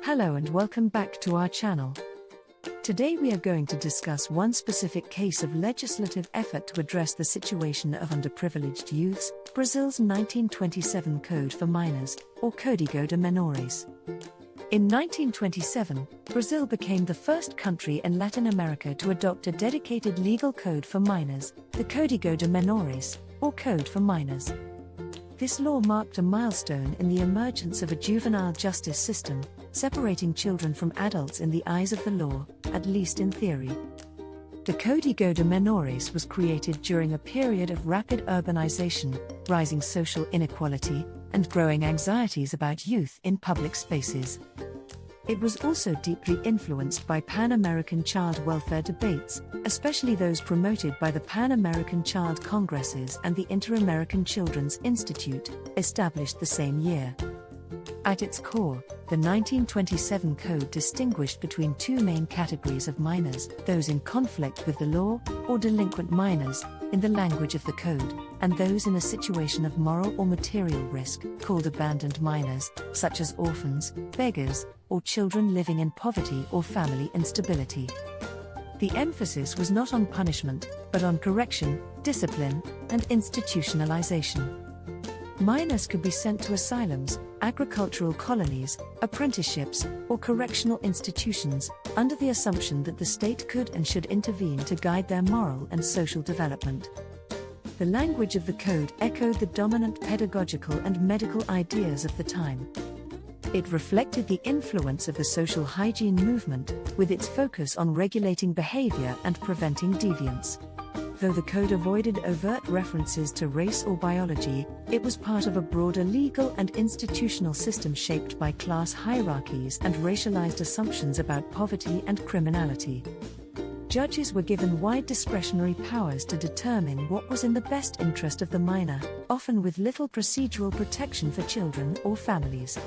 Hello and welcome back to our channel. Today we are going to discuss one specific case of legislative effort to address the situation of underprivileged youths, Brazil's 1927 Code for Minors, or Código de Menores. In 1927, Brazil became the first country in Latin America to adopt a dedicated legal code for minors, the Código de Menores, or Code for Minors. This law marked a milestone in the emergence of a juvenile justice system, separating children from adults in the eyes of the law, at least in theory. The Código de Menores was created during a period of rapid urbanization, rising social inequality, and growing anxieties about youth in public spaces. It was also deeply influenced by Pan-American child welfare debates, especially those promoted by the Pan-American Child Congresses and the Inter-American Children's Institute, established the same year. At its core, the 1927 Code distinguished between two main categories of minors: those in conflict with the law, or delinquent minors, in the language of the Code, and those in a situation of moral or material risk, called abandoned minors, such as orphans, beggars, or children living in poverty or family instability. The emphasis was not on punishment, but on correction, discipline, and institutionalization. Minors could be sent to asylums, agricultural colonies, apprenticeships, or correctional institutions, under the assumption that the state could and should intervene to guide their moral and social development. The language of the code echoed the dominant pedagogical and medical ideas of the time. It reflected the influence of the social hygiene movement, with its focus on regulating behavior and preventing deviance. Though the code avoided overt references to race or biology, it was part of a broader legal and institutional system shaped by class hierarchies and racialized assumptions about poverty and criminality. Judges were given wide discretionary powers to determine what was in the best interest of the minor, often with little procedural protection for children or families.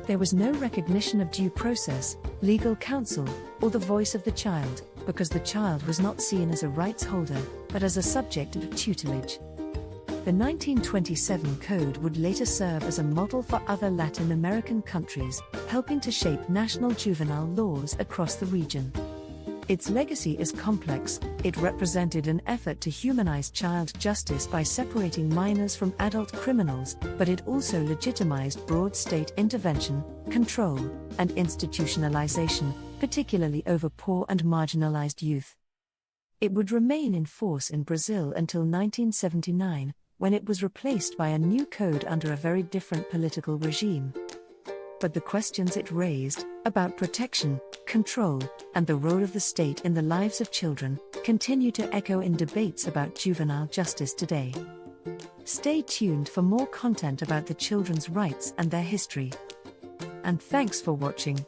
There was no recognition of due process, legal counsel, or the voice of the child, because the child was not seen as a rights holder, but as a subject of tutelage. The 1927 Code would later serve as a model for other Latin American countries, helping to shape national juvenile laws across the region. Its legacy is complex. It represented an effort to humanize child justice by separating minors from adult criminals, but it also legitimized broad state intervention, control, and institutionalization, particularly over poor and marginalized youth. It would remain in force in Brazil until 1979, when it was replaced by a new code under a very different political regime. But the questions it raised, about protection, control, and the role of the state in the lives of children, continue to echo in debates about juvenile justice today. Stay tuned for more content about the children's rights and their history. And thanks for watching.